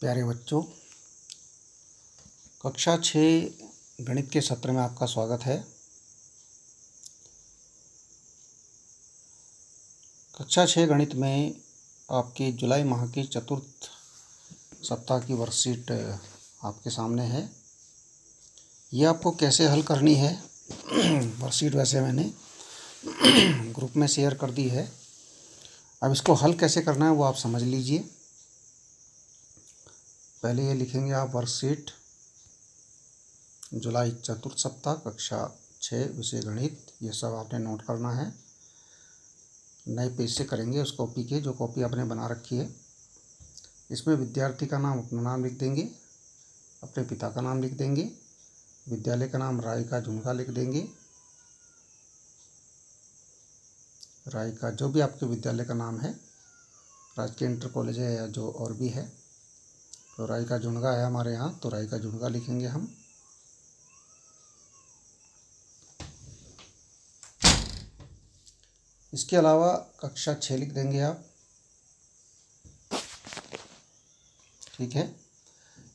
प्यारे बच्चों, कक्षा 6 गणित के सत्र में आपका स्वागत है। कक्षा 6 गणित में आपके जुलाई माह की चतुर्थ सप्ताह की वर्कशीट आपके सामने है। ये आपको कैसे हल करनी है वर्कशीट वैसे मैंने ग्रुप में शेयर कर दी है। अब इसको हल कैसे करना है वो आप समझ लीजिए। पहले ये लिखेंगे आप वर्कशीट जुलाई चतुर्थ सप्ताह कक्षा 6 विषय गणित, ये सब आपने नोट करना है। नए पेज से करेंगे उस कॉपी के, जो कॉपी आपने बना रखी है। इसमें विद्यार्थी का नाम, अपना नाम लिख देंगे, अपने पिता का नाम लिख देंगे, विद्यालय का नाम रायका झुनका लिख देंगे। रायका जो भी आपके विद्यालय का नाम है, राजकीय इंटर कॉलेज है या जो और भी है, तो रायका झुनगा है हमारे यहाँ, तो रायका झुनगा लिखेंगे हम। इसके अलावा कक्षा 6 लिख देंगे आप, ठीक है।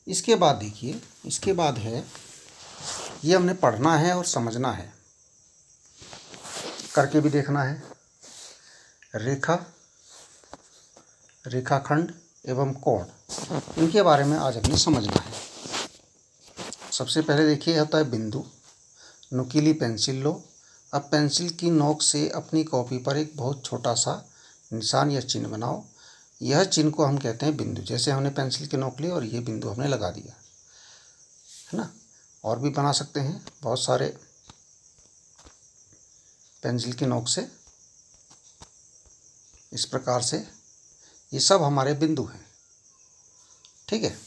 इसके बाद देखिए, इसके बाद है ये हमने पढ़ना है और समझना है, करके भी देखना है। रेखा, रेखाखंड एवं कोण, इनके बारे में आज हमने समझना है। सबसे पहले देखिए होता है बिंदु। नुकीली पेंसिल लो। अब पेंसिल की नोक से अपनी कॉपी पर एक बहुत छोटा सा निशान या चिन्ह बनाओ। यह चिन्ह को हम कहते हैं बिंदु। जैसे हमने पेंसिल की नोक ली और ये बिंदु हमने लगा दिया, है ना। और भी बना सकते हैं बहुत सारे पेंसिल की नोक से, इस प्रकार से। ये सब हमारे बिंदु हैं, ठीक है।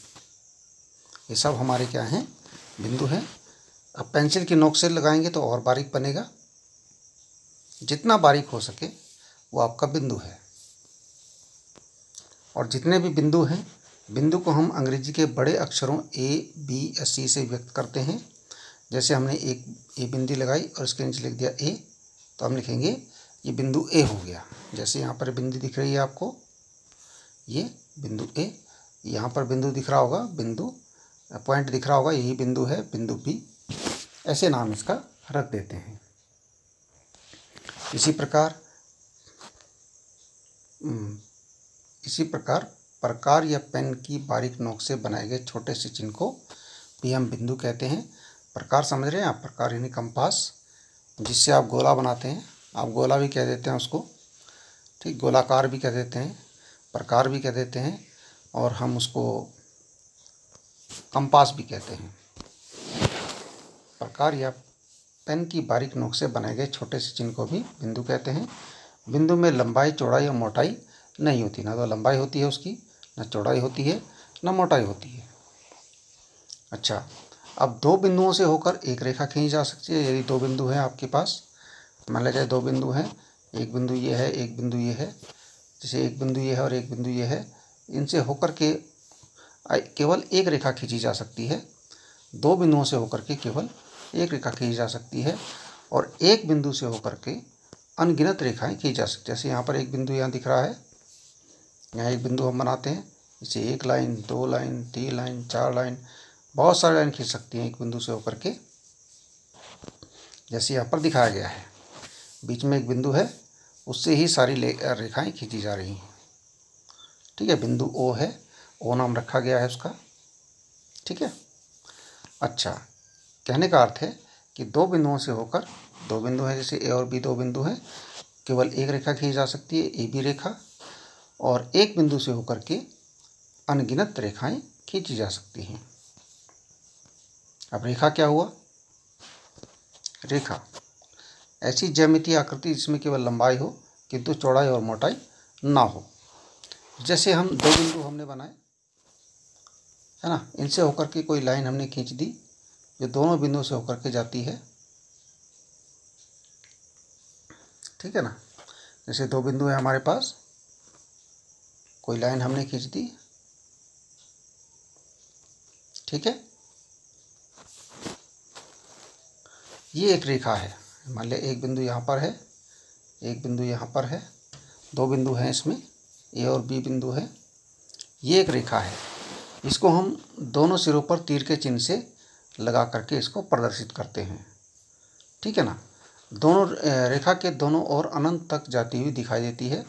ये सब हमारे क्या हैं, बिंदु हैं। अब पेंसिल की नोक से लगाएंगे तो और बारीक बनेगा। जितना बारीक हो सके वो आपका बिंदु है। और जितने भी बिंदु हैं, बिंदु को हम अंग्रेजी के बड़े अक्षरों A, B, C से व्यक्त करते हैं। जैसे हमने एक ए बिंदी लगाई और इसके नीचे लिख दिया A, तो हम लिखेंगे ये बिंदु A हो गया। जैसे यहाँ पर बिंदी दिख रही है आपको, ये बिंदु A। यहाँ पर बिंदु दिख रहा होगा, बिंदु पॉइंट दिख रहा होगा, यही बिंदु है, बिंदु B। ऐसे नाम इसका रख देते हैं। इसी प्रकार प्रकार या पेन की बारीक नोक से बनाए गए छोटे से चिन्ह को भी हम बिंदु कहते हैं। प्रकार समझ रहे हैं आप, प्रकार यानी कंपास, जिससे आप गोला बनाते हैं, आप गोला भी कह देते हैं उसको, ठीक। गोलाकार भी कह देते हैं, प्रकार भी कह देते हैं, और हम उसको कंपास भी कहते हैं। प्रकार या पेन की बारीक नोक से बनाए गए छोटे से चिन्ह को भी बिंदु कहते हैं। बिंदु में लंबाई, चौड़ाई और मोटाई नहीं होती, ना तो लंबाई होती है उसकी, ना चौड़ाई होती है, ना मोटाई होती है। अच्छा, अब दो बिंदुओं से होकर एक रेखा खींची जा सकती है। यदि दो बिंदु हैं आपके पास, मान लीजिए दो बिंदु हैं, एक बिंदु ये है, एक बिंदु ये है। जैसे एक बिंदु ये है और एक बिंदु ये है, इनसे होकर के केवल एक रेखा खींची जा सकती है। दो बिंदुओं से होकर के केवल एक रेखा खींची जा सकती है, और एक बिंदु से होकर के अनगिनत रेखाएं खींची जा सकती है। जैसे यहाँ पर एक बिंदु यहाँ दिख रहा है, यहाँ एक बिंदु हम बनाते हैं, इसे एक लाइन, दो लाइन, 3 लाइन, 4 लाइन, बहुत सारी लाइन खींच सकती हैं एक बिंदु से होकर के। जैसे यहाँ पर दिखाया गया है, बीच में एक बिंदु है, उससे ही सारी रेखाएं खींची जा रही हैं, ठीक है। बिंदु O है, O नाम रखा गया है उसका, ठीक है। अच्छा, कहने का अर्थ है कि दो बिंदुओं से होकर, दो बिंदु हैं जैसे A और B, दो बिंदु हैं, केवल एक रेखा खींची जा सकती है, AB रेखा, और एक बिंदु से होकर के अनगिनत रेखाएं खींची जा सकती हैं। अब रेखा क्या हुआ? रेखा ऐसी ज्यामितीय आकृति जिसमें केवल लंबाई हो किंतु चौड़ाई और मोटाई ना हो। जैसे हम दो बिंदु हमने बनाए, है ना, इनसे होकर के कोई लाइन हमने खींच दी जो दोनों बिंदुओं से होकर के जाती है, ठीक है ना। जैसे दो बिंदु है हमारे पास, कोई लाइन हमने खींच दी, ठीक है। ये एक रेखा है। मान लिया एक बिंदु यहाँ पर है, एक बिंदु यहाँ पर है, दो बिंदु हैं इसमें, ए और बी बिंदु है, ये एक रेखा है। इसको हम दोनों सिरों पर तीर के चिन्ह से लगा करके इसको प्रदर्शित करते हैं, ठीक है ना। दोनों रेखा के दोनों ओर अनंत तक जाती हुई दिखाई देती है,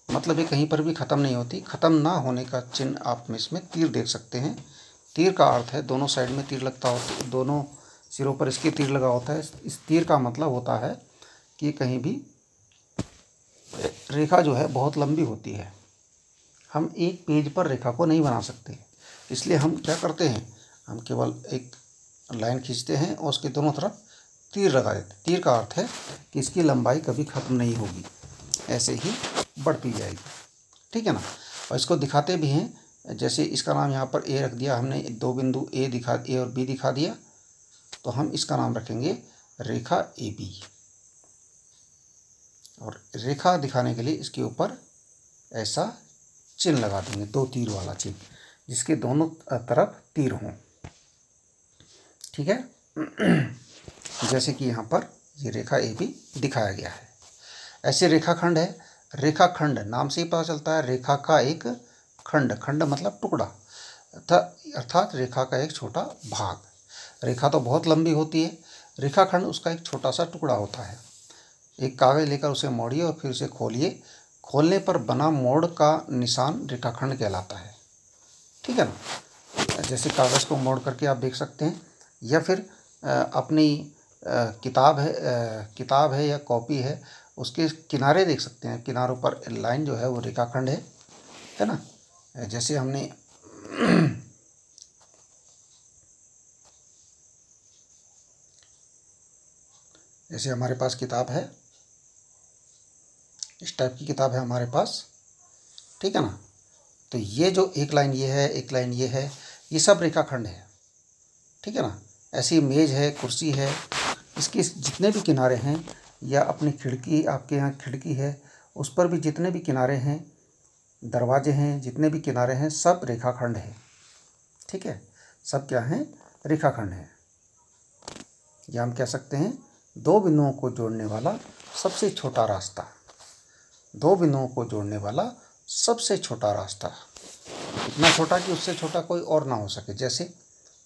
मतलब ये कहीं पर भी ख़त्म नहीं होती। ख़त्म ना होने का चिन्ह आप में इसमें तीर देख सकते हैं। तीर का अर्थ है दोनों साइड में तीर लगता होता है, दोनों सिरों पर इसके तीर लगा होता है। इस तीर का मतलब होता है कि कहीं भी रेखा जो है बहुत लंबी होती है, हम एक पेज पर रेखा को नहीं बना सकते, इसलिए हम क्या करते हैं, हम केवल एक लाइन खींचते हैं और उसके दोनों तरफ तीर लगा देते। तीर का अर्थ है कि इसकी लंबाई कभी ख़त्म नहीं होगी, ऐसे ही बढ़ती जाएगी, ठीक है ना। और इसको दिखाते भी हैं, जैसे इसका नाम यहाँ पर ए रख दिया हमने, दो बिंदु ए और बी दिखा दिया, तो हम इसका नाम रखेंगे रेखा ए बी। और रेखा दिखाने के लिए इसके ऊपर ऐसा चिन्ह लगा देंगे, दो तीर वाला चिन्ह, जिसके दोनों तरफ तीर हों, ठीक है। जैसे कि यहाँ पर ये रेखा ए बी दिखाया गया है। ऐसे रेखाखंड है, रेखाखंड नाम से ही पता चलता है, रेखा का एक खंड, खंड मतलब टुकड़ा, अर्थात रेखा का एक छोटा भाग। रेखा तो बहुत लंबी होती है, रेखाखंड उसका एक छोटा सा टुकड़ा होता है। एक कागज़ लेकर उसे मोड़िए और फिर उसे खोलिए, खोलने पर बना मोड़ का निशान रेखाखंड कहलाता है, ठीक है ना। जैसे कागज़ को मोड़ करके आप देख सकते हैं, या फिर अपनी किताब है या कॉपी है, उसके किनारे देख सकते हैं, किनारों पर लाइन जो है वो रेखाखंड है ना। जैसे हमने जैसे हमारे पास किताब है, इस टाइप की किताब है हमारे पास, ठीक है ना। तो ये जो एक लाइन ये है, एक लाइन ये है, ये सब रेखाखंड है, ठीक है ना। ऐसी मेज है, कुर्सी है, इसके जितने भी किनारे हैं, या अपनी खिड़की, आपके यहाँ खिड़की है, उस पर भी जितने भी किनारे हैं, दरवाजे हैं, जितने भी किनारे हैं, सब रेखाखंड है, ठीक है। सब क्या हैं, रेखाखंड है। या हम कह सकते हैं दो बिंदुओं को जोड़ने वाला सबसे छोटा रास्ता, दो बिंदुओं को जोड़ने वाला सबसे छोटा रास्ता, इतना छोटा कि उससे छोटा कोई और ना हो सके। जैसे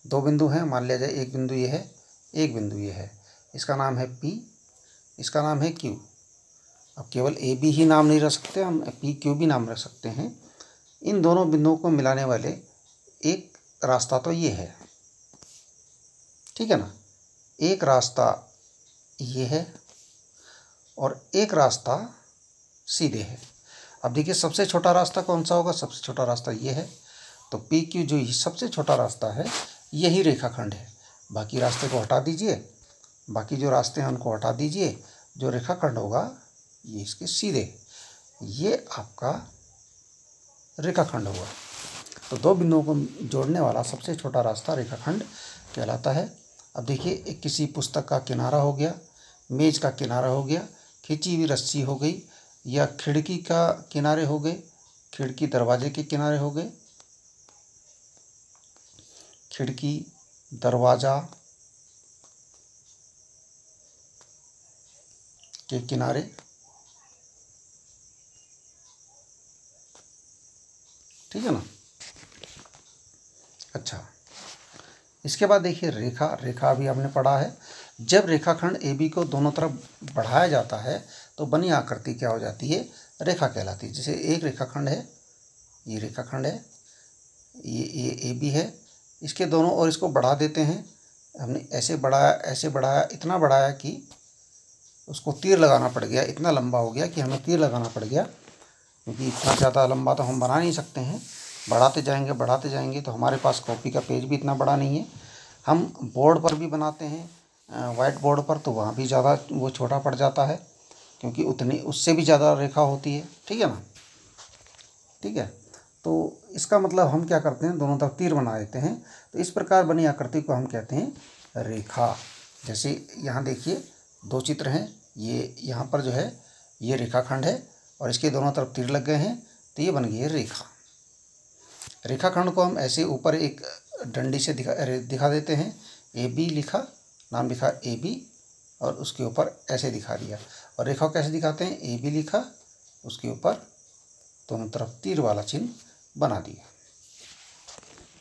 दो बिंदु हैं, मान लिया जाए एक बिंदु ये है, एक बिंदु ये है, इसका नाम है P, इसका नाम है Q। अब केवल ए बी ही नाम नहीं रख सकते, हम पी क्यू भी नाम रख सकते हैं। इन दोनों बिंदुओं को मिलाने वाले एक रास्ता तो ये है, ठीक है ना। एक रास्ता ये है और एक रास्ता सीधे है। अब देखिए सबसे छोटा रास्ता कौन सा होगा, सबसे छोटा रास्ता ये है, तो पी क्यू जो ये सबसे छोटा रास्ता है, यही रेखाखंड है। बाकी रास्ते को हटा दीजिए, बाकी जो रास्ते हैं उनको हटा दीजिए, जो रेखाखंड होगा ये इसके सीधे, ये आपका रेखाखंड होगा। तो दो बिंदुओं को जोड़ने वाला सबसे छोटा रास्ता रेखाखंड कहलाता है। अब देखिए एक किसी पुस्तक का किनारा हो गया, मेज का किनारा हो गया, खींची हुई रस्सी हो गई, या खिड़की का किनारे हो गए, खिड़की दरवाजे के किनारे हो गए, खिड़की दरवाजा के किनारे, ठीक है ना। अच्छा, इसके बाद देखिए रेखा, रेखा अभी हमने पढ़ा है। जब रेखाखंड ए बी को दोनों तरफ बढ़ाया जाता है तो बनी आकृति क्या हो जाती है, रेखा कहलाती है। जैसे एक रेखाखंड है, ये रेखाखंड है, ये ए बी है, इसके दोनों ओर इसको बढ़ा देते हैं। हमने ऐसे बढ़ाया, इतना बढ़ाया कि उसको तीर लगाना पड़ गया, इतना लंबा हो गया कि हमें तीर लगाना पड़ गया, क्योंकि इतना ज़्यादा लंबा तो हम बना नहीं सकते हैं। बढ़ाते जाएंगे तो हमारे पास कॉपी का पेज भी इतना बड़ा नहीं है। हम बोर्ड पर भी बनाते हैं, वाइट बोर्ड पर, तो वहाँ भी ज़्यादा वो छोटा पड़ जाता है, क्योंकि उतनी उससे भी ज़्यादा रेखा होती है, ठीक है ना। ठीक है, तो इसका मतलब हम क्या करते हैं, दोनों तरफ तीर बना देते हैं। तो इस प्रकार बनी आकृति को हम कहते हैं रेखा। जैसे यहाँ देखिए दो चित्र हैं, ये यहाँ पर जो है ये रेखाखंड है और इसके दोनों तरफ तीर लग गए हैं, तो ये बन गई है रेखा। रेखाखंड को हम ऐसे ऊपर एक डंडी से दिखा देते हैं, ए बी लिखा, नाम लिखा ए बी, और उसके ऊपर ऐसे दिखा दिया। और रेखा को कैसे दिखाते हैं, ए बी लिखा, उसके ऊपर दोनों तरफ तीर वाला चिन्ह बना दिया।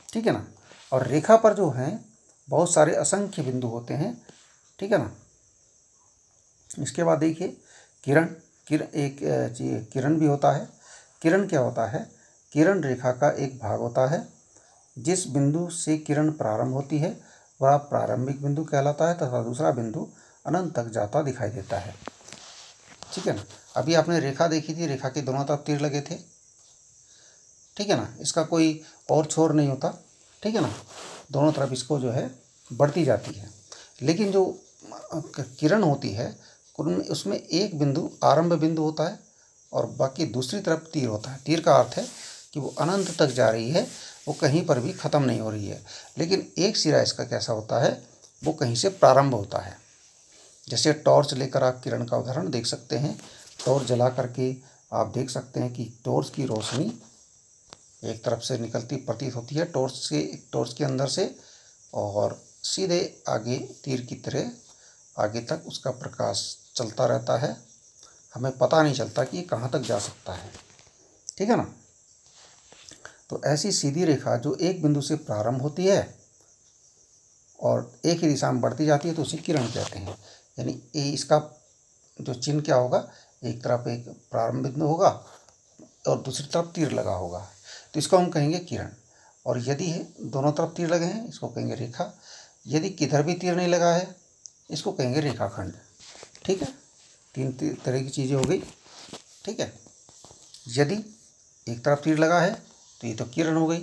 ठीक है ना। और रेखा पर जो है बहुत सारे असंख्य बिंदु होते हैं। ठीक है ना। इसके बाद देखिए किरण किरण भी होता है। किरण क्या होता है? किरण रेखा का एक भाग होता है। जिस बिंदु से किरण प्रारंभ होती है वह प्रारंभिक बिंदु कहलाता है तथा दूसरा बिंदु अनंत तक जाता दिखाई देता है। ठीक है ना। अभी आपने रेखा देखी थी, रेखा के दोनों तरफ तीर लगे थे। ठीक है ना। इसका कोई और छोर नहीं होता। ठीक है ना। दोनों तरफ इसको जो है बढ़ती जाती है। लेकिन जो किरण होती है उसमें एक बिंदु आरंभ बिंदु होता है और बाकी दूसरी तरफ तीर होता है। तीर का अर्थ है कि वो अनंत तक जा रही है, वो कहीं पर भी ख़त्म नहीं हो रही है। लेकिन एक सिरा इसका कैसा होता है, वो कहीं से प्रारंभ होता है। जैसे टॉर्च लेकर आप किरण का उदाहरण देख सकते हैं। टॉर्च जला करके आप देख सकते हैं कि टॉर्च की रोशनी एक तरफ से निकलती प्रतीत होती है टॉर्च के अंदर से, और सीधे आगे तीर की तरह आगे तक उसका प्रकाश चलता रहता है। हमें पता नहीं चलता कि ये कहाँ तक जा सकता है। ठीक है ना। तो ऐसी सीधी रेखा जो एक बिंदु से प्रारंभ होती है और एक ही दिशा में बढ़ती जाती है तो उसे किरण कहते हैं। यानी इसका जो चिन्ह क्या होगा, एक तरफ एक प्रारंभ बिंदु होगा और दूसरी तरफ तीर लगा होगा, तो इसको हम कहेंगे किरण। और यदि दोनों तरफ तीर लगे हैं इसको कहेंगे रेखा। यदि किधर भी तीर नहीं लगा है इसको कहेंगे रेखाखंड। ठीक है। तीन तरह की चीज़ें हो गई। ठीक है। यदि एक तरफ तीर लगा है तो ये तो किरण हो गई,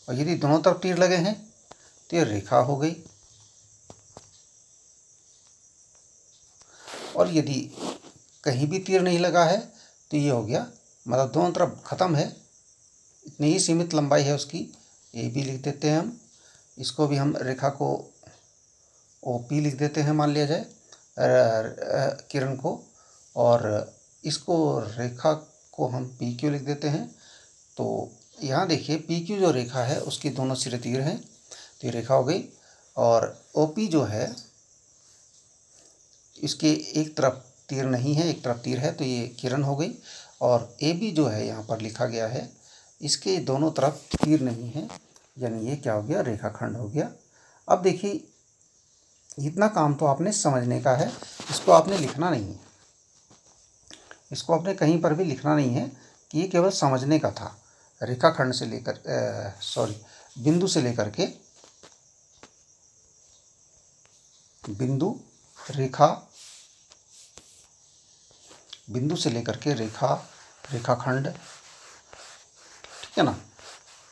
और यदि दोनों तरफ तीर लगे हैं तो ये रेखा हो गई। और यदि कहीं भी तीर नहीं लगा है तो ये हो गया, मतलब दोनों तरफ ख़त्म है, इतनी ही सीमित लंबाई है उसकी, ए बी लिख देते हैं हम। इसको भी हम रेखा को ओ पी लिख देते हैं, मान लिया जाए किरण को, और इसको रेखा को हम पी क्यू लिख देते हैं। तो यहाँ देखिए पी क्यू जो रेखा है उसकी दोनों सिरे तीर हैं तो ये रेखा हो गई। और ओ पी जो है इसके एक तरफ तीर नहीं है, एक तरफ तीर है, तो ये किरण हो गई। और ए बी जो है यहाँ पर लिखा गया है इसके दोनों तरफ तीर नहीं है, यानी ये क्या हो गया, रेखाखंड हो गया। अब देखिए इतना काम तो आपने समझने का है, इसको आपने लिखना नहीं है, इसको आपने कहीं पर भी लिखना नहीं है कि ये केवल समझने का था। रेखाखंड से लेकर बिंदु से लेकर के बिंदु रेखा, बिंदु से लेकर के रेखा, रेखाखंड, ठीक है ना,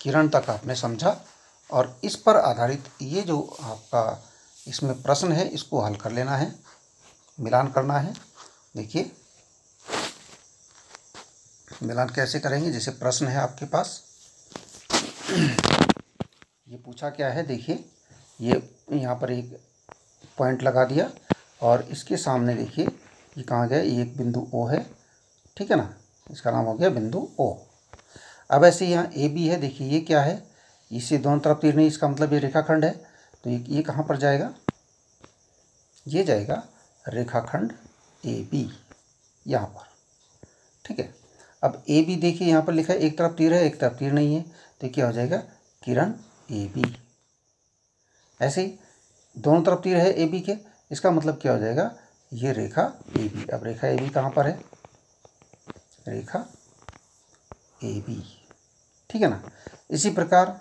किरण तक आपने समझा। और इस पर आधारित ये जो आपका इसमें प्रश्न है इसको हल कर लेना है, मिलान करना है। देखिए मिलान कैसे करेंगे, जैसे प्रश्न है आपके पास, ये पूछा क्या है, देखिए ये यहाँ पर एक पॉइंट लगा दिया और इसके सामने देखिए ये कहाँ गया, ये एक बिंदु ओ है, ठीक है ना, इसका नाम हो गया बिंदु ओ। अब ऐसे यहाँ ए बी है, देखिए ये क्या है, इससे दोनों तरफ तीर नहीं, इसका मतलब ये रेखाखंड है। तो ये कहाँ पर जाएगा, ये जाएगा रेखाखंड ए बी यहाँ पर, ठीक है। अब ए बी देखिए यहाँ पर लिखा है एक तरफ तीर है एक तरफ तीर नहीं है, तो क्या हो जाएगा, किरण ए बी। ऐसे ही दोनों तरफ तीर है ए बी के, इसका मतलब क्या हो जाएगा, ये रेखा ए बी। अब रेखा ए बी कहाँ पर है, रेखा ए बी, ठीक है ना। इसी प्रकार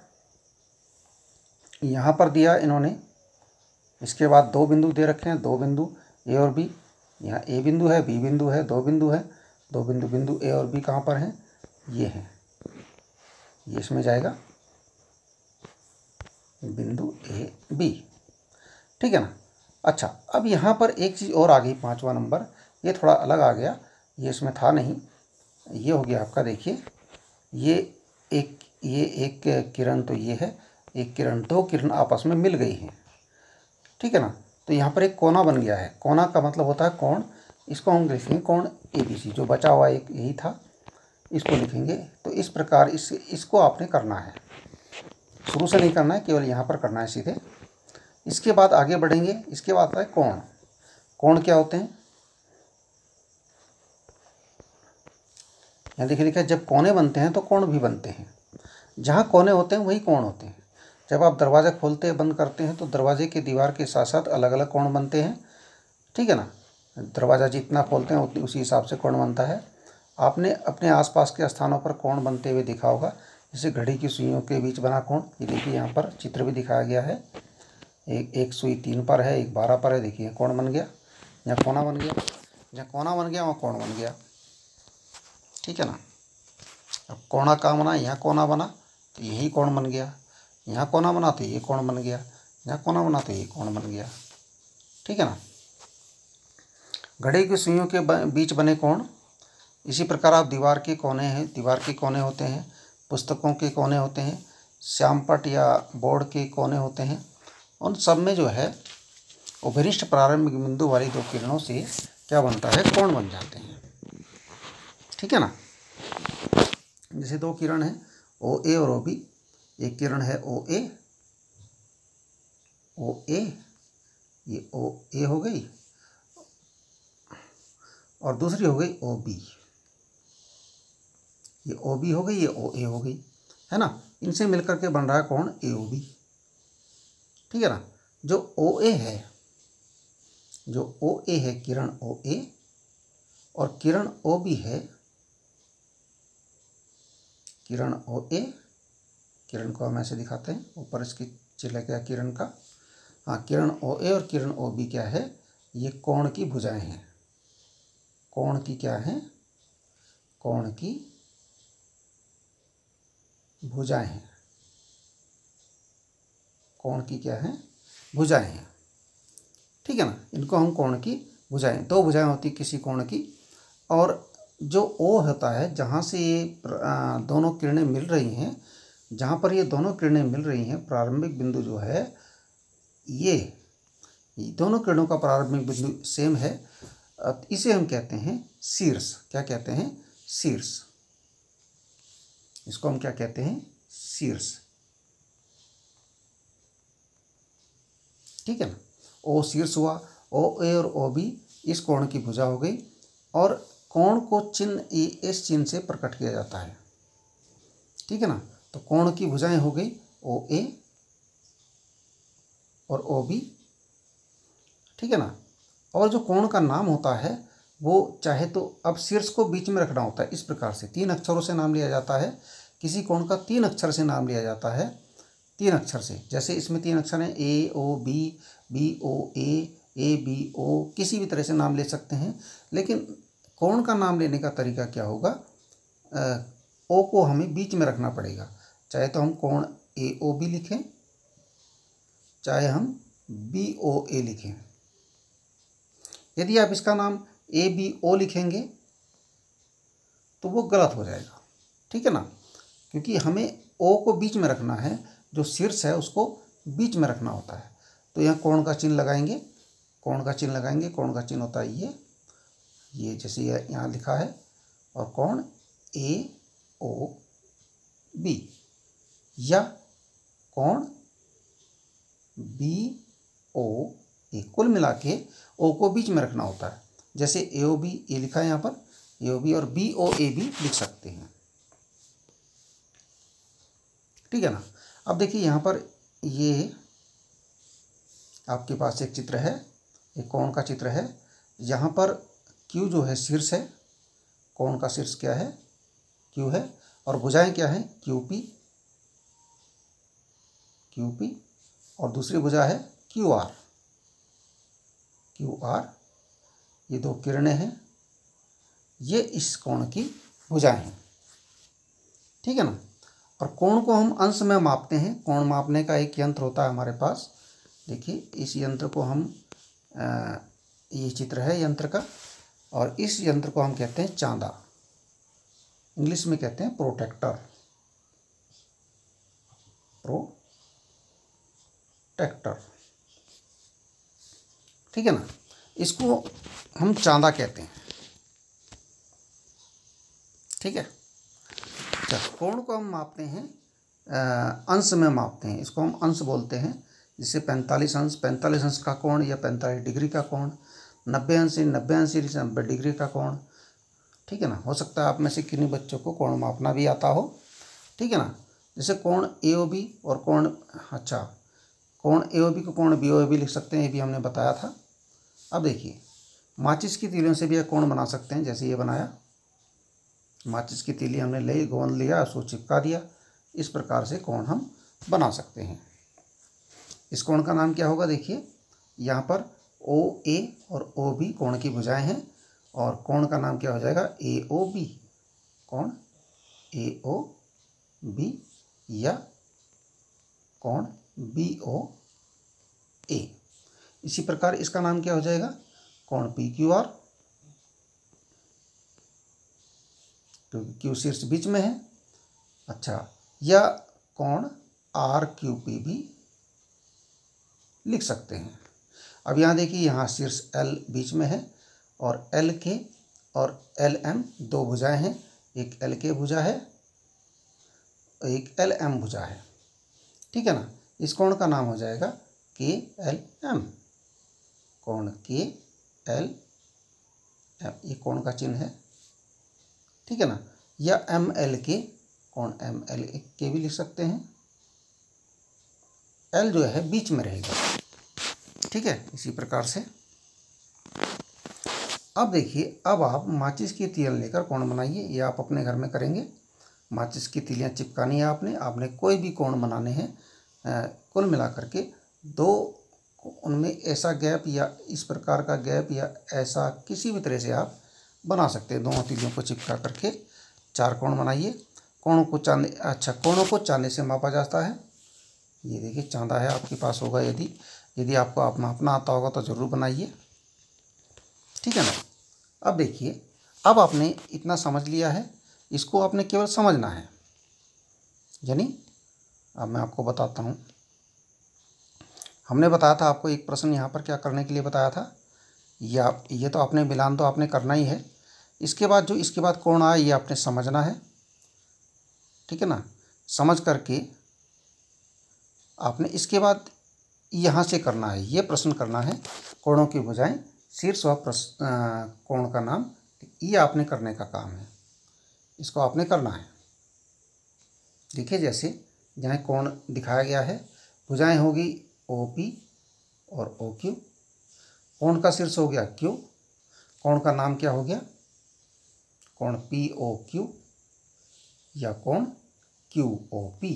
यहाँ पर दिया इन्होंने, इसके बाद दो बिंदु दे रखे हैं, दो बिंदु ए और बी। यहाँ ए बिंदु है, बी बिंदु है, दो बिंदु है, दो बिंदु ए और बी कहाँ पर हैं, ये हैं, ये इसमें जाएगा बिंदु ए बी, ठीक है ना। अच्छा अब यहाँ पर एक चीज़ और आ गई, 5वां नंबर, ये थोड़ा अलग आ गया, ये इसमें था नहीं। ये हो गया आपका, देखिए ये एक किरण तो ये है, एक किरण, दो किरण आपस में मिल गई हैं, ठीक है ना। तो यहाँ पर एक कोना बन गया है, कोना का मतलब होता है कोण, इसको हम लिखेंगे कोण ए बी सी, जो बचा हुआ एक यही था, इसको लिखेंगे। तो इस प्रकार इसको आपने करना है, शुरू से नहीं करना है, केवल यहाँ पर करना है सीधे। इसके बाद आगे बढ़ेंगे, इसके बाद आता है कोण। कोण क्या होते हैं, यहाँ देखिए लिखा है जब कोने बनते हैं तो कोण भी बनते हैं। जहाँ कोने होते हैं वही कोण होते हैं। जब आप दरवाज़ा खोलते हैं बंद करते हैं तो दरवाजे की दीवार के साथ साथ अलग अलग कोण बनते हैं, ठीक है ना। दरवाज़ा जितना खोलते हैं उतनी उसी हिसाब से कोण बनता है। आपने अपने आसपास के स्थानों पर कोण बनते हुए देखा होगा, जैसे घड़ी की सुइयों के बीच बना कोण। ये देखिए यहाँ पर चित्र भी दिखाया गया है। एक सुई 3 पर है, एक 12 पर है। देखिए कोण बन गया, यहाँ कोना बन गया, जहाँ कोना बन गया वहाँ कोण बन गया, ठीक है ना। अब कोना कहाँ बना, यहाँ कोना बना तो यही कोण बन गया, यहाँ कोना बना तो ये कोण बन गया, यहाँ कोना बना तो ये कोण बन गया, ठीक है ना। घड़ी की सुइयों के बीच बने कोण। इसी प्रकार आप दीवार के कोने हैं, दीवार के कोने होते हैं, पुस्तकों के कोने होते हैं, श्यामपट्ट या बोर्ड के कोने होते हैं। उन सब में जो है उभयनिष्ठ प्रारंभिक बिंदु वाली दो किरणों से क्या बनता है, कोण बन जाते हैं, ठीक है ना। जैसे दो किरण हैं ओ ए और ओ बी। एक किरण है ओ ए, ये ओ ए हो गई, और दूसरी हो गई ओ बी। ये ओ बी हो गई, ये ओ ए हो गई, है ना। इनसे मिलकर के बन रहा है कोण ए ओ बी, ठीक है ना। जो ओ ए है, जो ओ ए है किरण ओ ए, और किरण ओ बी है किरण ओ ए। किरण को हम ऐसे दिखाते हैं, ऊपर इसकी चिल्ला गया किरण का। हाँ, किरण ओ ए और किरण ओ बी क्या है, ये कोण की भुजाएं हैं। कोण की क्या है, कोण की भुजाएं हैं। कोण की क्या है, भुजाएं हैं, ठीक है ना। इनको हम कोण की भुजाएं, दो भुजाएं होती किसी कोण की। और जो ओ होता है, जहाँ से ये दोनों किरणें मिल रही हैं, जहाँ पर ये दोनों किरणें मिल रही हैं, प्रारंभिक बिंदु जो है ये दोनों किरणों का प्रारंभिक बिंदु सेम है। इसे हम कहते हैं शीर्ष। क्या कहते हैं, शीर्ष। इसको हम क्या कहते हैं, शीर्ष, ठीक है ना। ओ शीर्ष हुआ, ओ ए और ओ बी इस कोण की भुजा हो गई। और कोण को चिन्ह इस चिन्ह से प्रकट किया जाता है, ठीक है ना। तो कोण की भुजाएं हो गई ओ ए और ओ बी, ठीक है ना। और जो कोण का नाम होता है वो चाहे तो अब शीर्ष को बीच में रखना होता है। इस प्रकार से 3 अक्षरों से नाम लिया जाता है। किसी कोण का 3 अक्षर से नाम लिया जाता है, 3 अक्षर से। जैसे इसमें 3 अक्षर हैं, A O B, B O A B O, किसी भी तरह से नाम ले सकते हैं। लेकिन कोण का नाम लेने का तरीका क्या होगा, ओ को हमें बीच में रखना पड़ेगा। चाहे तो हम कोण ए ओ बी लिखें, चाहे हम बी ओ ए लिखें। यदि आप इसका नाम ए बी ओ लिखेंगे तो वो गलत हो जाएगा, ठीक है ना। क्योंकि हमें ओ को बीच में रखना है, जो शीर्ष है उसको बीच में रखना होता है। तो यहाँ कोण का चिन्ह लगाएंगे, कोण का चिन्ह लगाएंगे। कोण का चिन्ह होता है ये जैसे यहाँ लिखा है, और कोण ए ओ बी या कोण बी ओ ए। कुल मिला के ओ को बीच में रखना होता है। जैसे ए ओ बी, ये लिखा है यहाँ पर ए ओ बी, और बी ओ ए भी लिख सकते हैं, ठीक है ना। अब देखिए यहाँ पर ये आपके पास एक चित्र है, एक कोण का चित्र है। यहाँ पर क्यू जो है शीर्ष है, कोण का शीर्ष क्या है, क्यू है। और भुजाएं क्या है, क्यू पी, और दूसरी भुजा है क्यू आर। ये दो किरणें हैं, ये इस कोण की भुजाएं हैं, ठीक है ना। और कोण को हम अंश में मापते हैं। कोण मापने का एक यंत्र होता है हमारे पास। देखिए इस यंत्र को हम ये चित्र है यंत्र का, और इस यंत्र को हम कहते हैं चांदा। इंग्लिश में कहते हैं प्रोटेक्टर, ठीक है ना। इसको हम चांदा कहते हैं, ठीक है। अच्छा, कोण को हम मापते हैं अंश में मापते हैं। इसको हम अंश बोलते हैं। जिससे 45 अंश का कोण या 45 डिग्री का कोण, 90 अंश 90 डिग्री का कोण, ठीक है ना। हो सकता है आप में से किन्हीं बच्चों को कोण मापना भी आता हो, ठीक है ना। जैसे कोण AOB और कोण कोण AOB को कोण BOB लिख सकते हैं, ये भी हमने बताया था। अब देखिए माचिस की तीलियों से भी यह कोण बना सकते हैं। जैसे ये बनाया, माचिस की तीली हमने ले गोंद लिया, उसको चिपका दिया, इस प्रकार से कोण हम बना सकते हैं। इस कोण का नाम क्या होगा, देखिए यहाँ पर OA और OB कोण की भुजाएं हैं, और कोण का नाम क्या हो जाएगा, AOB, कोण AOB या कोण BOA। इसी प्रकार इसका नाम क्या हो जाएगा, कोण PQR, क्योंकि Q शीर्ष बीच में है। अच्छा, या कोण RQP भी लिख सकते हैं। अब यहाँ देखिए, यहाँ शीर्ष L बीच में है और LK और LM दो भुजाएं हैं, एक LK भुजा है, एक LM भुजा है, ठीक है ना। इस कोण का नाम हो जाएगा KLM, कोण KLM, ये कोण का चिन्ह है, ठीक है ना। या MLK, कोण MLK भी लिख सकते हैं। L जो है बीच में रहेगा, ठीक है, इसी प्रकार से। अब देखिए, अब आप माचिस की तीलियाँ लेकर कोण बनाइए। ये आप अपने घर में करेंगे। माचिस की तीलियाँ चिपकानी है आपने कोई भी कोण बनाने हैं। कुल मिलाकर के दो, उनमें ऐसा गैप या इस प्रकार का गैप या ऐसा किसी भी तरह से आप बना सकते हैं। दोनों तीलियों को चिपका करके 4 कोण बनाइए। कोणों को चांदे से मापा जाता है। ये देखिए चांदा है आपके पास होगा, यदि आपको आप मापना आता होगा तो ज़रूर बनाइए, ठीक है ना। अब देखिए, अब आपने इतना समझ लिया है, इसको आपने केवल समझना है। यानी अब मैं आपको बताता हूँ, हमने बताया था आपको एक प्रश्न यहाँ पर क्या करने के लिए बताया था, ये तो आपने मिलान तो आपने करना ही है। इसके बाद कोण आया ये आपने समझना है, ठीक है ना। समझ करके आपने इसके बाद यहाँ से करना है, ये प्रश्न करना है, कोणों की भुजाएं शीर्ष व कोण का नाम, ये आपने करने का काम है, इसको आपने करना है। देखिए जैसे जहाँ कोण दिखाया गया है, भुजाएं होगी OP और OQ, कोण का शीर्ष हो गया Q, कोण का नाम क्या हो गया, कोण POQ या कोण QOP,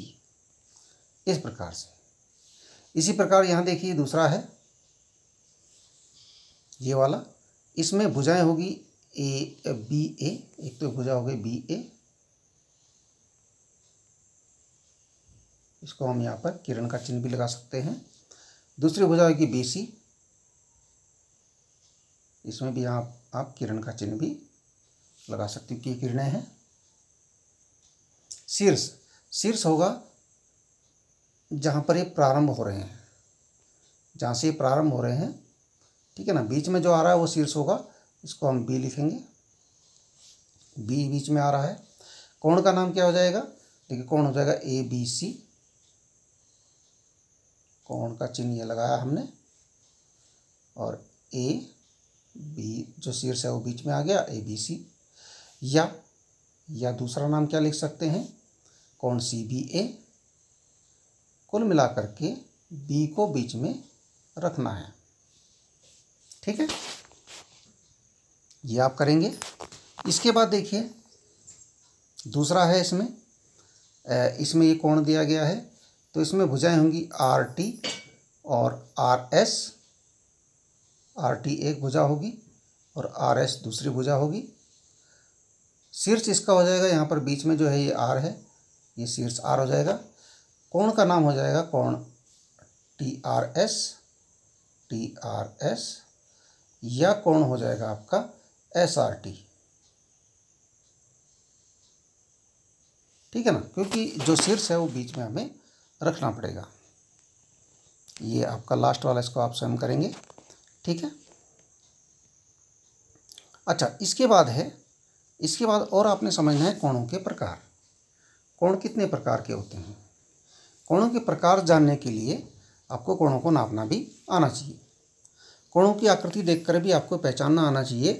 इस प्रकार से। इसी प्रकार यहाँ देखिए दूसरा है ये वाला, इसमें भुजाएं होगी BA, एक तो भुजा हो गई BA, इसको हम यहाँ पर किरण का चिन्ह भी लगा सकते हैं। दूसरी भुजा होगी BC, इसमें भी आप किरण का चिन्ह भी लगा सकते हो कि ये किरणें हैं। शीर्ष होगा जहाँ पर ये प्रारंभ हो रहे हैं, जहाँ से ये प्रारंभ हो रहे हैं, ठीक है ना। बीच में जो आ रहा है वो शीर्ष होगा, इसको हम B लिखेंगे, B बीच में आ रहा है। कोण का नाम क्या हो जाएगा, देखिए कोण हो जाएगा ABC, कोण का चिन्ह ये लगाया हमने, और AB जो शीर्ष है वो बीच में आ गया, ABC। या दूसरा नाम क्या लिख सकते हैं, कोण CBA। कुल मिलाकर के B को बीच में रखना है, ठीक है, ये आप करेंगे। इसके बाद देखिए दूसरा है, इसमें ये कोण दिया गया है, तो इसमें भुजाएं होंगी RT और RS। RT एक भुजा होगी और RS दूसरी भुजा होगी। शीर्ष इसका हो जाएगा, यहाँ पर बीच में जो है ये R है, ये शीर्ष R हो जाएगा। कोण का नाम हो जाएगा कोण TRS या कोण हो जाएगा आपका SRT, ठीक है ना, क्योंकि जो शीर्ष है वो बीच में हमें रखना पड़ेगा। ये आपका लास्ट वाला, इसको आप स्वयं करेंगे, ठीक है। अच्छा, इसके बाद और आपने समझना है कोणों के प्रकार। कोण कितने प्रकार के होते हैं। कोणों के प्रकार जानने के लिए आपको कोणों को नापना भी आना चाहिए। कोणों की आकृति देखकर भी आपको पहचानना आना चाहिए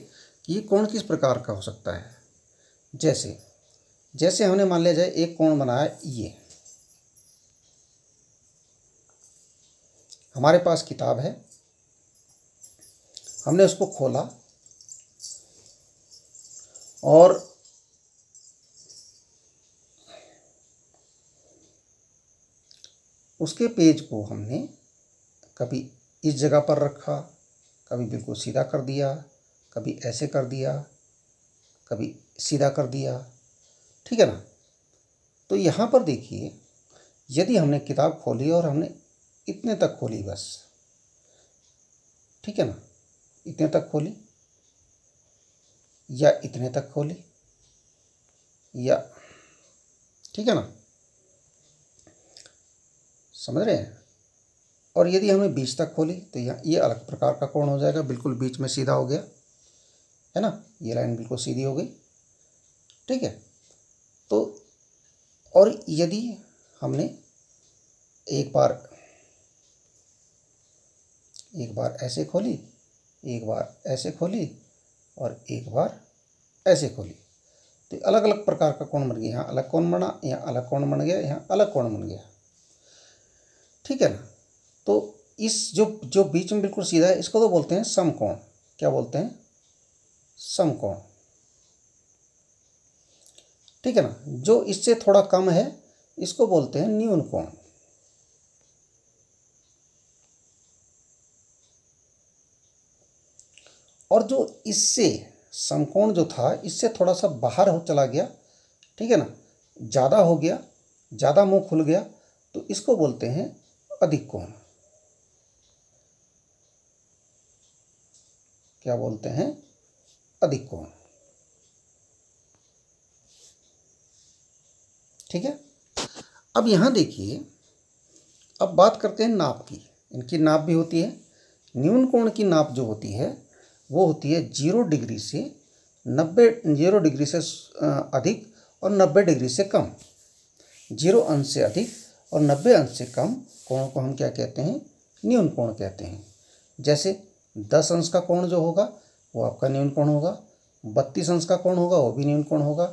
कि ये कोण किस प्रकार का हो सकता है। जैसे जैसे हमने मान लिया जाए एक कोण बनाया, ये हमारे पास किताब है, हमने उसको खोला और उसके पेज को हमने कभी इस जगह पर रखा, कभी बिल्कुल सीधा कर दिया, कभी ऐसे कर दिया, कभी सीधा कर दिया, ठीक है ना। तो यहाँ पर देखिए, यदि हमने किताब खोली और हमने इतने तक खोली बस, ठीक है ना, इतने तक खोली या इतने तक खोली या, ठीक है ना, समझ रहे हैं। और यदि हमने बीच तक खोली तो यहाँ ये अलग प्रकार का कोण हो जाएगा, बिल्कुल बीच में सीधा हो गया, है ना, ये लाइन बिल्कुल सीधी हो गई, ठीक है। तो और यदि हमने एक बार ऐसे खोली, एक बार ऐसे खोली और एक बार ऐसे खोली, तो अलग अलग प्रकार का कोण बन गया। यहाँ अलग कोण बना, यहाँ अलग कोण बन गया, यहाँ अलग कोण बन गया, ठीक है ना। तो इस जो बीच में बिल्कुल सीधा है, इसको तो बोलते हैं समकोण। क्या बोलते हैं? समकोण, ठीक है ना। जो इससे थोड़ा कम है, इसको बोलते हैं न्यून कोण। और जो इससे समकोण जो था, इससे थोड़ा सा बाहर हो चला गया, ठीक है ना, ज़्यादा हो गया, ज़्यादा मुंह खुल गया, तो इसको बोलते हैं अधिक कोण। क्या बोलते हैं? अधिक कोण, ठीक है। अब यहाँ देखिए, अब बात करते हैं नाप की। इनकी नाप भी होती है। न्यून कोण की नाप जो होती है वो होती है 0 डिग्री से 0 डिग्री से अधिक और 90 डिग्री से कम। 0 अंश से अधिक और 90 अंश से कम कोण को हम क्या कहते हैं? न्यून कोण कहते हैं। जैसे 10 अंश का कोण जो होगा वो आपका न्यून कोण होगा, 32 अंश का कोण होगा वो भी न्यून कोण होगा,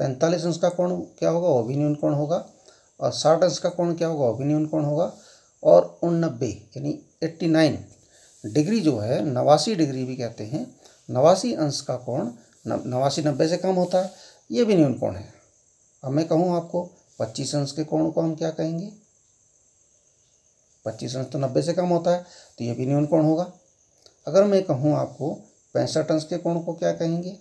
45 अंश का कोण क्या होगा वो भी न्यून कोण होगा, और 60 अंश का कोण क्या होगा वो भी न्यून कोण होगा, और 89 यानी 89 डिग्री जो है, 89 डिग्री भी कहते हैं, 89 अंश का कोण 89 90 से कम होता है, ये भी न्यून कोण है। अब मैं कहूँ आपको 25 अंश के कोण को हम क्या कहेंगे? 25 अंश तो 90 से कम होता है, तो ये भी न्यून कोण होगा। अगर मैं कहूँ आपको 65 अंश के कोण को क्या कहेंगे?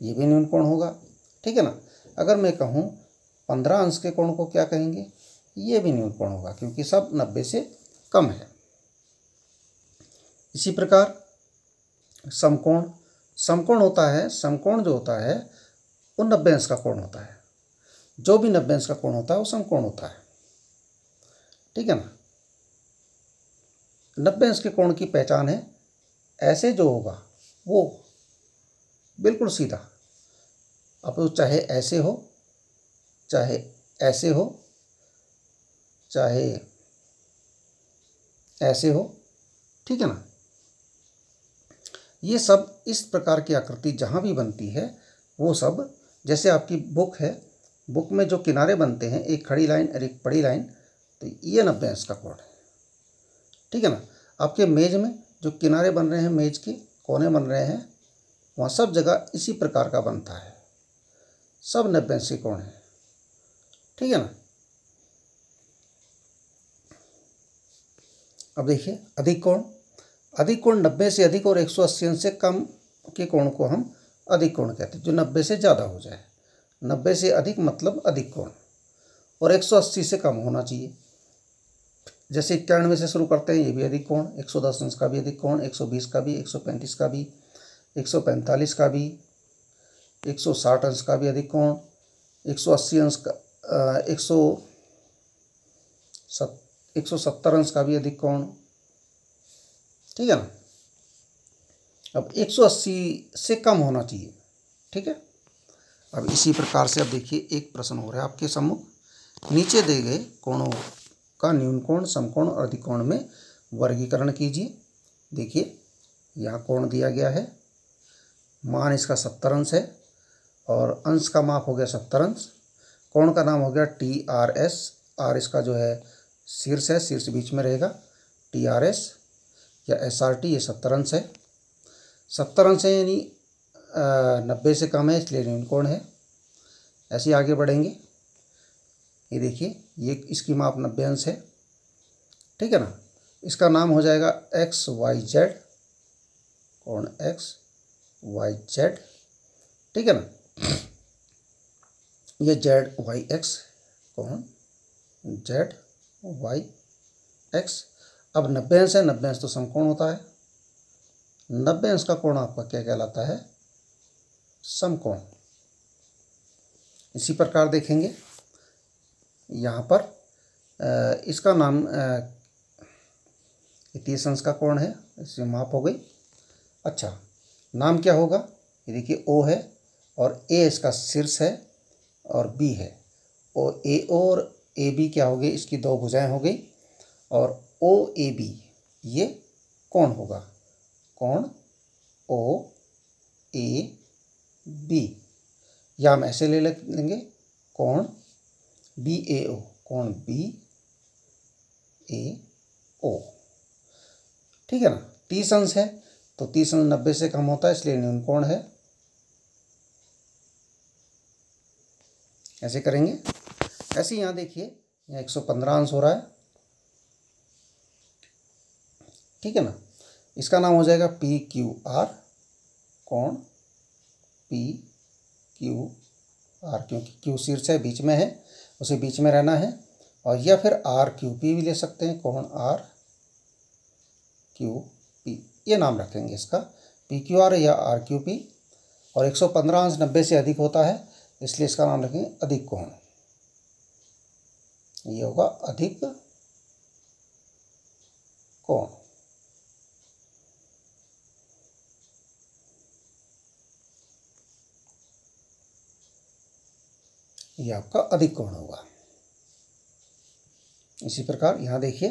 ये भी न्यून कोण होगा, ठीक है ना। अगर मैं कहूँ 15 अंश के कोण को क्या कहेंगे? ये भी न्यून कोण होगा, क्योंकि सब 90 से कम है। इसी प्रकार समकोण, समकोण होता है, समकोण जो होता है वो 90 अंश का कोण होता है। जो भी 90 अंश का कोण होता है वो समकोण होता है, ठीक है ना। 90 अंश के कोण की पहचान है, ऐसे जो होगा वो बिल्कुल सीधा, अब वो चाहे ऐसे हो, चाहे ऐसे हो, चाहे ऐसे हो, ठीक है ना। ये सब इस प्रकार की आकृति जहाँ भी बनती है वो सब, जैसे आपकी बुक है, बुक में जो किनारे बनते हैं, एक खड़ी लाइन और एक बड़ी लाइन, तो ये 90 अंश का कोण है, ठीक है ना। आपके मेज में जो किनारे बन रहे हैं, मेज के कोने बन रहे हैं, वहाँ सब जगह इसी प्रकार का बनता है, सब 90 अंश के कोण है, ठीक है ना। अब देखिए अधिक कोण, अधिक कोण 90 से अधिक और 180 अंश से कम के कोण को हम अधिक कोण कहते हैं, जो 90 से ज़्यादा हो जाए। 90 से अधिक मतलब अधिक कोण, और 180 से कम होना चाहिए। जैसे 91 से शुरू करते हैं, ये भी अधिक कोण, 110 अंश का भी अधिक कोण, 120 का भी, 135 का भी, 145 का भी, 160 अंश का भी अधिक कोण, 180 अंश का 170 अंश का भी अधिक कोण, ठीक है ना। अब 180 से कम होना चाहिए, ठीक है। अब इसी प्रकार से अब देखिए एक प्रश्न हो रहा है आपके सम्मुख, नीचे दिए गए कोणों का न्यून कोण, समकोण और अधिक कोण में वर्गीकरण कीजिए। देखिए यहाँ कोण दिया गया है, मान इसका 70 अंश है, और अंश का माप हो गया 70 अंश। कोण का नाम हो गया TRS, आर इसका जो है शीर्ष है, शीर्ष बीच में रहेगा, TRS या SRT, ये 70 अंश है। 70 अंश है यानी 90 से कम है, इसलिए न्यून कोण है। ऐसे ही आगे बढ़ेंगे, ये देखिए ये इसकी माप 90 अंश है, ठीक है ना। इसका नाम हो जाएगा XYZ, कोण XYZ, ठीक है ना। ये ZYX, कोण ZYX। अब 90 अंश है, 90 अंश तो समकोण होता है। 90 अंश का कोण आपका क्या कहलाता है? समकोण। इसी प्रकार देखेंगे यहाँ पर इसका नाम 30 अंश का कोण है, इसमें माप हो गई। अच्छा, नाम क्या होगा? ये देखिए O है और A इसका शीर्ष है और B है। और AO और AB क्या हो गई? इसकी दो भुजाएं हो गई। और OAB ये कोण होगा, कोण OAB, या हम ऐसे ले लेंगे कोण BAO, कोण BAO, ठीक है ना। 30 अंश है तो 30 अंश 90 से कम होता है, इसलिए न्यून कोण है। ऐसे करेंगे। ऐसे यहाँ देखिए, यहाँ 115 अंश हो रहा है, ठीक है ना। इसका नाम हो जाएगा PQR, कोण PQR, क्योंकि Q शीर्ष है, बीच में है, उसे बीच में रहना है। और या फिर RQP भी ले सकते हैं, कोण RQP, ये नाम रखेंगे इसका, PQR या RQP। और 115 अंश 90 से अधिक होता है, इसलिए इसका नाम रखेंगे अधिक कोण। ये होगा अधिक कोण। ये आपका अधिक कोण होगा। इसी प्रकार यहाँ देखिए,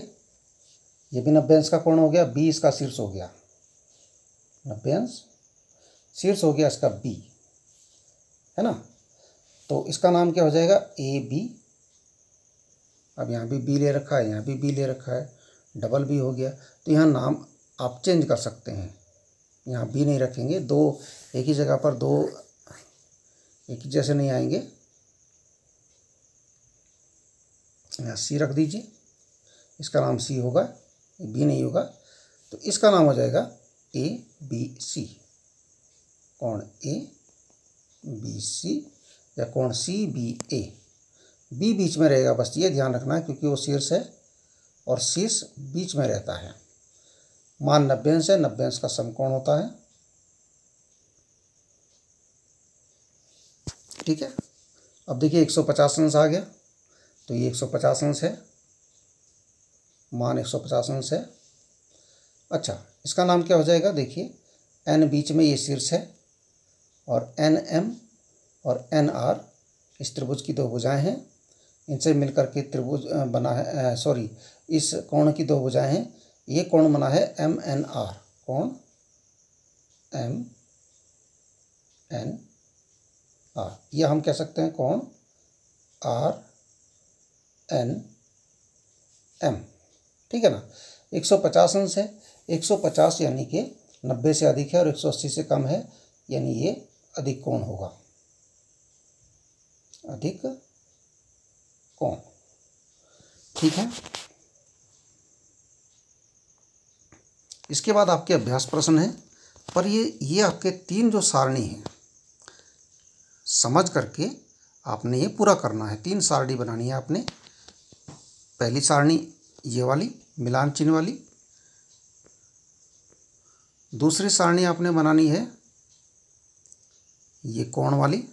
ये भी 90 अंश का कोण हो गया, B इसका शीर्ष हो गया, 90 अंश शीर्ष हो गया इसका B, है ना। तो इसका नाम क्या हो जाएगा? AB। अब यहाँ भी B ले रखा है, यहाँ भी B ले रखा है, डबल B हो गया। तो यहाँ नाम आप चेंज कर सकते हैं, यहाँ B नहीं रखेंगे, दो एक ही जगह पर दो एक ही जैसे नहीं आएंगे। यहाँ C रख दीजिए, इसका नाम C होगा, B नहीं होगा। तो इसका नाम हो जाएगा ABC, कोण ABC या कोण CBA। B बीच में रहेगा, बस ये ध्यान रखना है, क्योंकि वो शीर्ष है और शीर्ष बीच में रहता है। मान 90 अंश है, 90 अंश का समकोण होता है, ठीक है। अब देखिए 150 अंश आ गया, तो ये 150 अंश है, मान 150 अंश है। अच्छा, इसका नाम क्या हो जाएगा? देखिए N बीच में ये शीर्ष है और NM और NR इस त्रिभुज की दो भुजाएं हैं, इनसे मिलकर के त्रिभुज बना है, सॉरी, इस कोण की दो भुजाएं हैं, ये कोण बना है MNR, कोण MNR। ये हम कह सकते हैं कोण RNM, ठीक है ना। 150 अंश है, 150 यानी कि 90 से अधिक है और 180 से कम है, यानी ये अधिक कोण होगा, अधिक कोण, ठीक है। इसके बाद आपके अभ्यास प्रश्न है, पर ये आपके 3 जो सारणी हैं, समझ करके आपने ये पूरा करना है। 3 सारणी बनानी है आपने। पहली सारणी ये वाली मिलान चिन्ह वाली, दूसरी सारणी आपने बनानी है ये कोण वाली,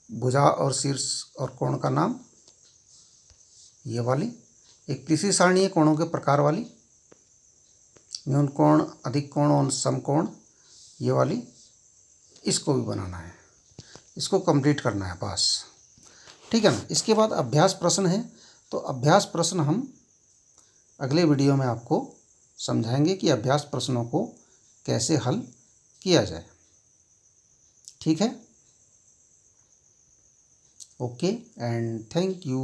भुजा और शीर्ष और कोण का नाम, ये वाली। एक तीसरी सारणी है कोणों के प्रकार वाली, न्यून कोण, अधिक कोण और समकोण, ये वाली। इसको भी बनाना है, इसको कंप्लीट करना है बस, ठीक है ना। इसके बाद अभ्यास प्रश्न है, तो अभ्यास प्रश्न हम अगले वीडियो में आपको समझाएंगे कि अभ्यास प्रश्नों को कैसे हल किया जाए, ठीक है। Okay and thank you.